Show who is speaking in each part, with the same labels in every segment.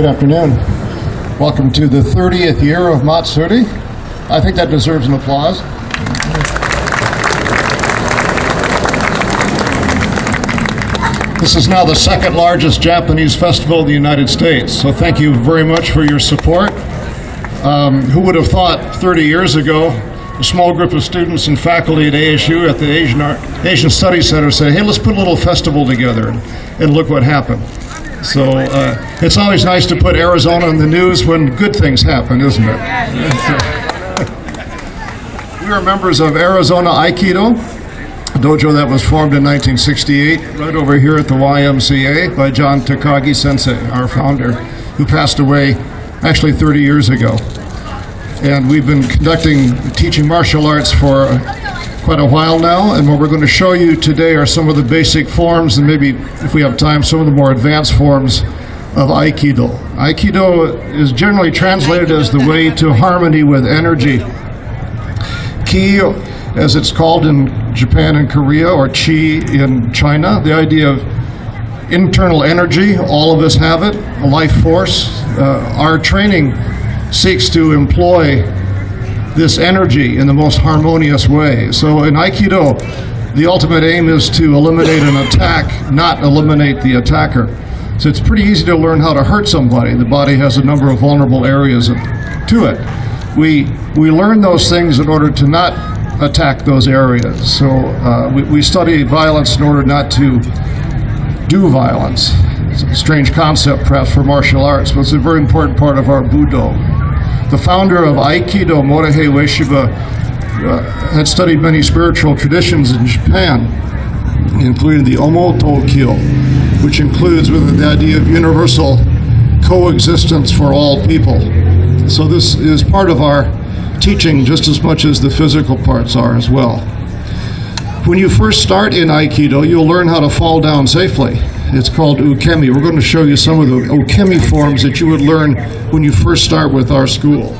Speaker 1: Good afternoon. Welcome to the 30th year of Matsuri. I think that deserves an applause. This is now the second largest Japanese festival in the United States, so thank you very much for your support. Who would have thought 30 years ago, a small group of students and faculty at ASU at the Asian Studies Center said, hey, let's put a little festival together, and look what happened. So it's always nice to put Arizona in the news when good things happen, isn't it? We are members of Arizona Aikido, a dojo that was formed in 1968, right over here at the YMCA by John Takagi Sensei, our founder, who passed away actually 30 years ago. And we've been teaching martial arts for quite a while now, and what we're going to show you today are some of the basic forms, and maybe, if we have time, some of the more advanced forms of Aikido. Aikido is generally translated as the way to harmony with energy. Ki, as it's called in Japan and Korea, or Chi in China, the idea of internal energy. All of us have it, a life force. Our training seeks to employ this energy in the most harmonious way. So in Aikido, the ultimate aim is to eliminate an attack, not eliminate the attacker. So it's pretty easy to learn how to hurt somebody. The body has a number of vulnerable areas to it. We learn those things in order to not attack those areas. So we study violence in order not to do violence. It's a strange concept perhaps for martial arts, but it's a very important part of our Budo. The founder of Aikido, Morihei Ueshiba, had studied many spiritual traditions in Japan, including the Omo-to-kyo, which includes with it the idea of universal coexistence for all people. So this is part of our teaching just as much as the physical parts are as well. When you first start in Aikido, you'll learn how to fall down safely. It's called ukemi. We're going to show you some of the ukemi forms that you would learn when you first start with our school.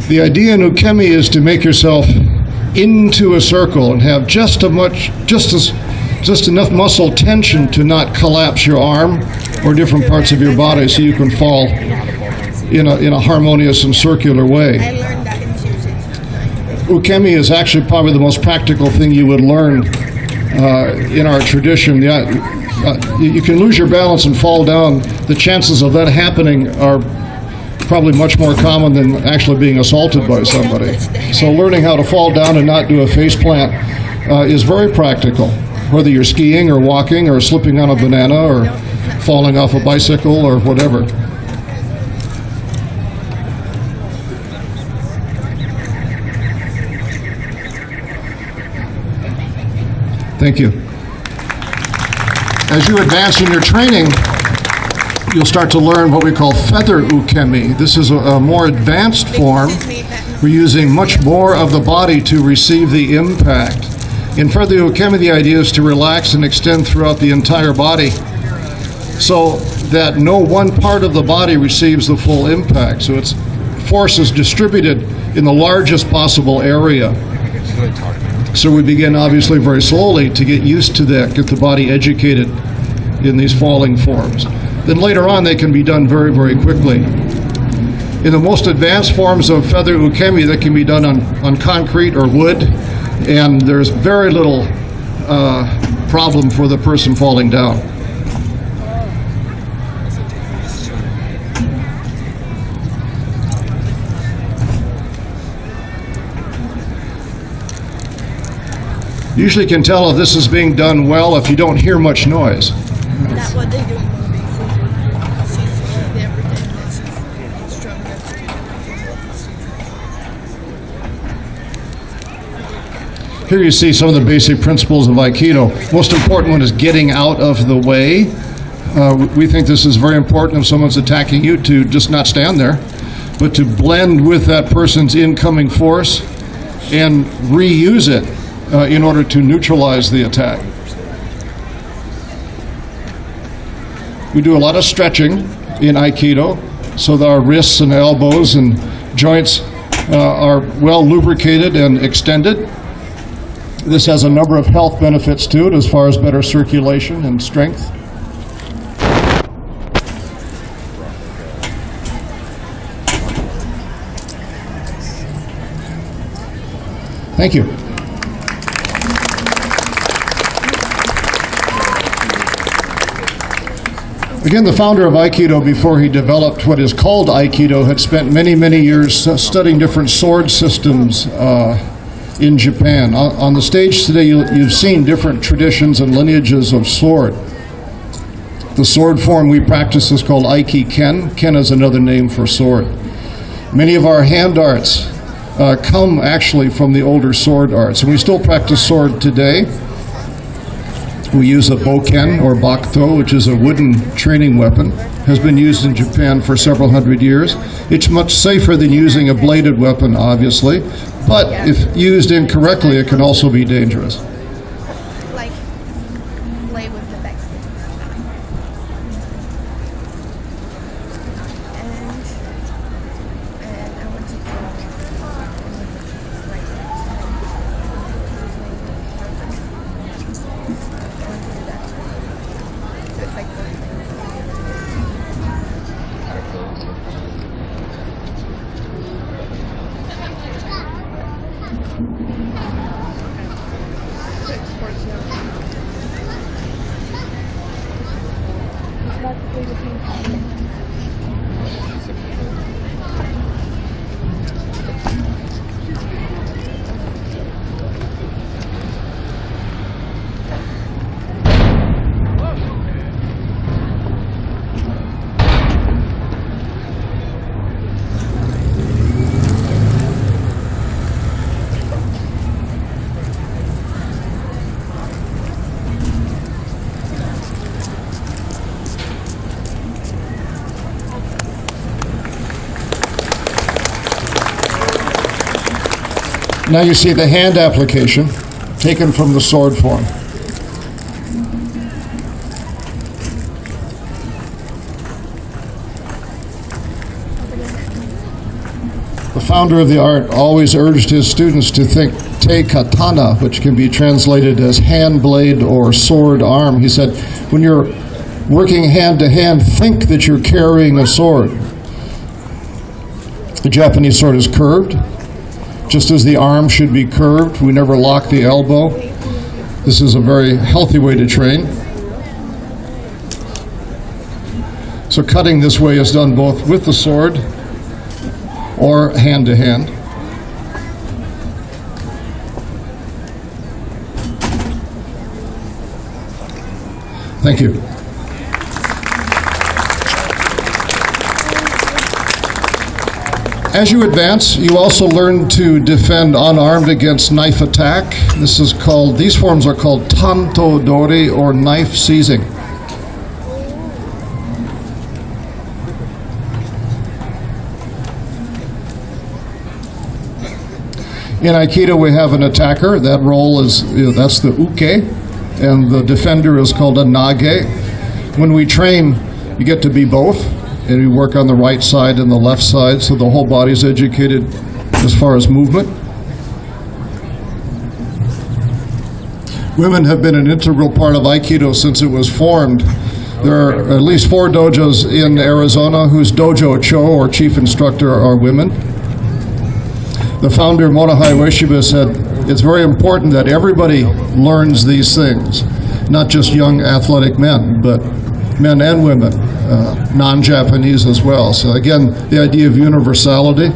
Speaker 1: The idea in ukemi is to make yourself into a circle and have just enough muscle tension to not collapse your arm or different parts of your body so you can fall in a harmonious and circular way. Ukemi is actually probably the most practical thing you would learn in our tradition. You can lose your balance and fall down. The chances of that happening are probably much more common than actually being assaulted by somebody. So learning how to fall down and not do a face plant is very practical, whether you're skiing or walking or slipping on a banana or falling off a bicycle or whatever. Thank you. As you advance in your training, you'll start to learn what we call feather ukemi. This is a more advanced form. We're using much more of the body to receive the impact. In feather ukemi, the idea is to relax and extend throughout the entire body so that no one part of the body receives the full impact. So its force is distributed in the largest possible area. So we begin obviously very slowly to get used to that, get the body educated in these falling forms. Then later on they can be done very, very quickly. In the most advanced forms of feather ukemi, that can be done on concrete or wood, and there's very little problem for the person falling down. Usually can tell if this is being done well if you don't hear much noise.
Speaker 2: That's what they do in movies. They pretend that she's strong enough.
Speaker 1: Here you see some of the basic principles of Aikido. Most important one is getting out of the way. We think this is very important if someone's attacking you to just not stand there, but to blend with that person's incoming force and reuse it in order to neutralize the attack. We do a lot of stretching in Aikido so that our wrists and elbows and joints are well lubricated and extended. This has a number of health benefits to it as far as better circulation and strength. Thank you. Again, the founder of Aikido, before he developed what is called Aikido, had spent many, many years studying different sword systems in Japan. On the stage today, you've seen different traditions and lineages of sword. The sword form we practice is called Aiki-ken. Ken is another name for sword. Many of our hand arts come actually from the older sword arts, and we still practice sword today. We use a boken or bakuto, which is a wooden training weapon. Has been used in Japan for several hundred years. It's much safer than using a bladed weapon, obviously, but if used incorrectly, it can also be dangerous.
Speaker 2: Like, play with the backstick. And I want to go like so it's like
Speaker 1: Now you see the hand application taken from the sword form. The founder of the art always urged his students to think te katana, which can be translated as hand blade or sword arm. He said, when you're working hand to hand, think that you're carrying a sword. The Japanese sword is curved, just as the arm should be curved. We never lock the elbow. This is a very healthy way to train. So cutting this way is done both with the sword or hand to hand. Thank you. As you advance, you also learn to defend unarmed against knife attack. These forms are called tanto dori, or knife seizing. In Aikido, we have an attacker. That role is, that's the uke, and the defender is called a nage. When we train, you get to be both, and we work on the right side and the left side, so the whole body is educated as far as movement. Women have been an integral part of Aikido since it was formed. There are at least 4 dojos in Arizona whose dojo cho, or chief instructor, are women. The founder, Morihei Ueshiba, said it's very important that everybody learns these things, not just young athletic men, but men and women, non-Japanese as well. So again, the idea of universality.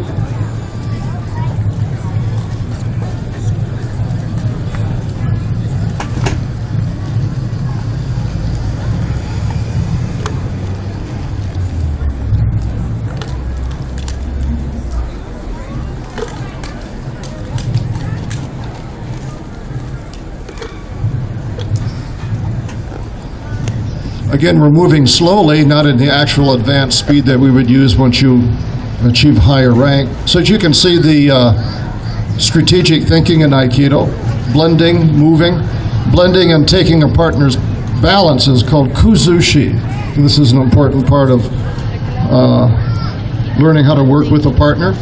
Speaker 1: Again, we're moving slowly, not in the actual advanced speed that we would use once you achieve higher rank. So as you can see, the strategic thinking in Aikido, blending, moving, blending and taking a partner's balance is called kuzushi. This is an important part of learning how to work with a partner.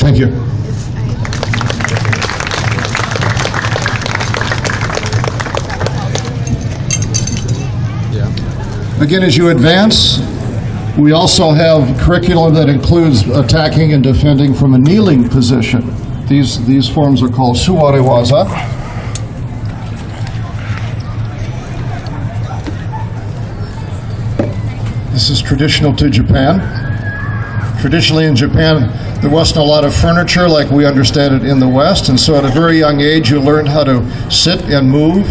Speaker 1: Thank you. Again, as you advance, we also have curriculum that includes attacking and defending from a kneeling position. These forms are called suwarewaza. This is traditional to Japan. Traditionally in Japan, there wasn't a lot of furniture like we understand it in the West, and so at a very young age you learned how to sit and move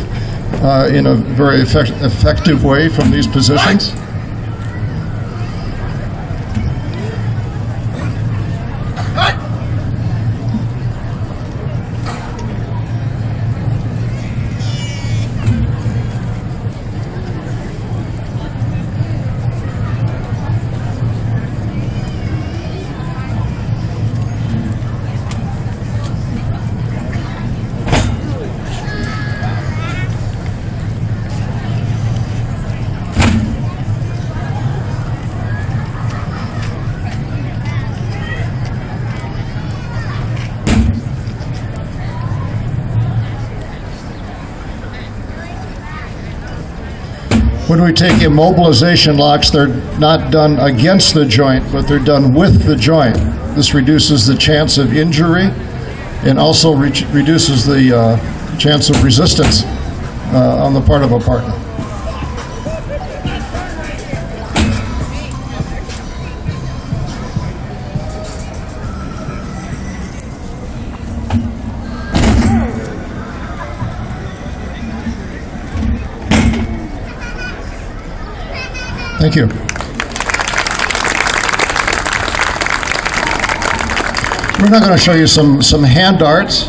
Speaker 1: in a very effective way from these positions. When we take immobilization locks, they're not done against the joint, but they're done with the joint. This reduces the chance of injury and also reduces the chance of resistance on the part of a partner. Thank you. We're now going to show you some hand arts.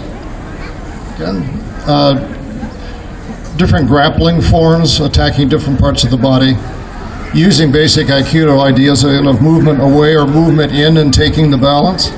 Speaker 1: Again, different grappling forms, attacking different parts of the body, using basic Aikido ideas of movement away or movement in and taking the balance.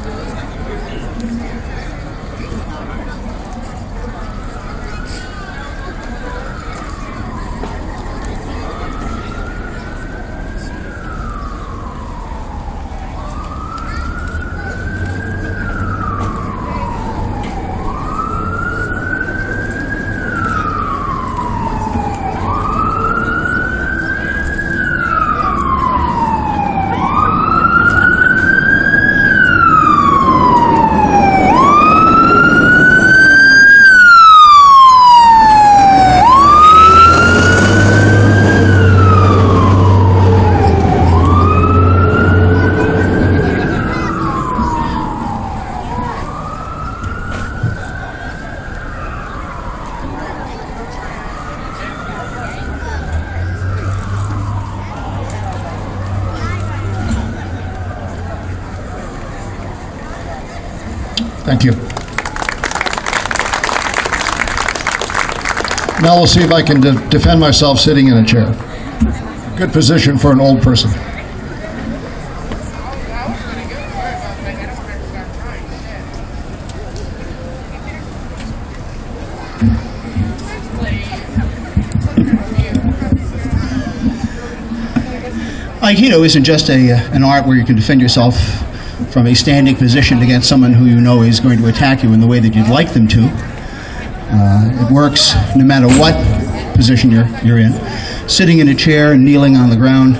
Speaker 1: Thank you. Now we'll see if I can defend myself sitting in a chair. Good position for an old person.
Speaker 3: Aikido isn't just an art where you can defend yourself from a standing position against someone who you know is going to attack you in the way that you'd like them to. It works no matter what position you're in. Sitting in a chair and kneeling on the ground.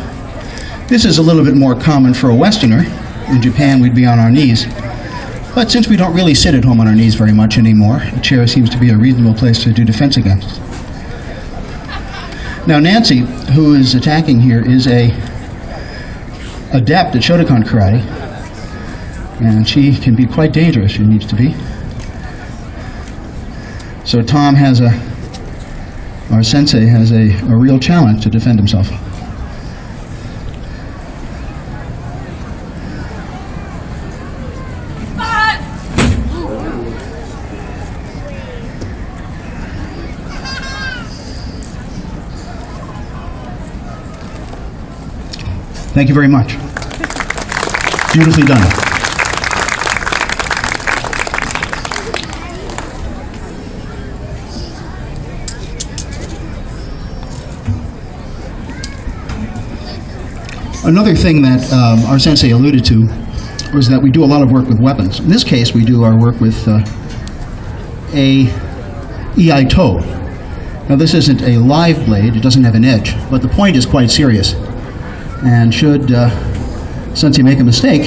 Speaker 3: This is a little bit more common for a Westerner. In Japan, we'd be on our knees. But since we don't really sit at home on our knees very much anymore, a chair seems to be a reasonable place to do defense against. Now, Nancy, who is attacking here, is a adept at Shotokan karate. And she can be quite dangerous, she needs to be. So Tom has our sensei has a real challenge to defend himself. Thank you very much. Beautifully done. Another thing that our sensei alluded to was that we do a lot of work with weapons. In this case, we do our work with a Iai-to. Now, this isn't a live blade, it doesn't have an edge, but the point is quite serious. And should Sensei make a mistake,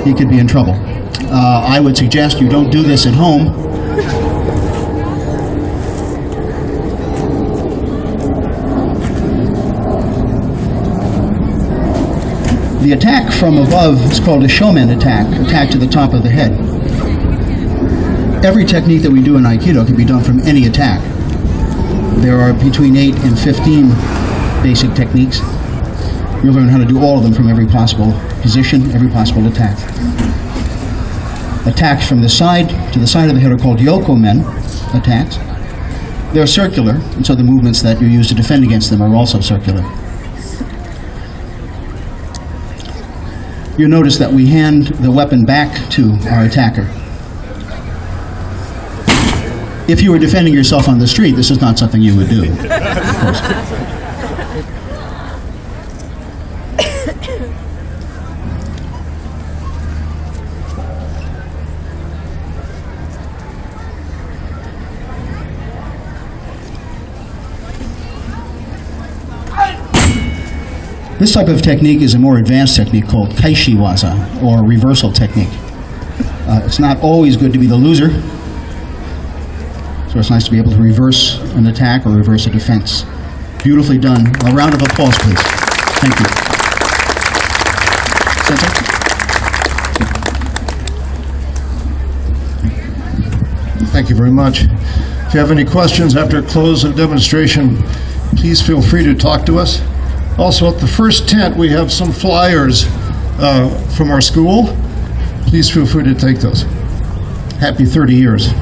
Speaker 3: he could be in trouble. I would suggest you don't do this at home. The attack from above is called a showman attack to the top of the head. Every technique that we do in Aikido can be done from any attack. There are between 8 and 15 basic techniques. You'll learn how to do all of them from every possible position, every possible attack. Attacks from the side to the side of the head are called yokomen attacks. They're circular, and so the movements that you use to defend against them are also circular. You notice that we hand the weapon back to our attacker. If you were defending yourself on the street, this is not something you would do, of course. This type of technique is a more advanced technique called kaishi waza, or reversal technique. It's not always good to be the loser, so it's nice to be able to reverse an attack or reverse a defense. Beautifully done. A round of applause, please. Thank you. Sensei?
Speaker 1: Thank you very much. If you have any questions after close of demonstration, please feel free to talk to us. Also, at the first tent, we have some flyers from our school. Please feel free to take those. Happy 30 years.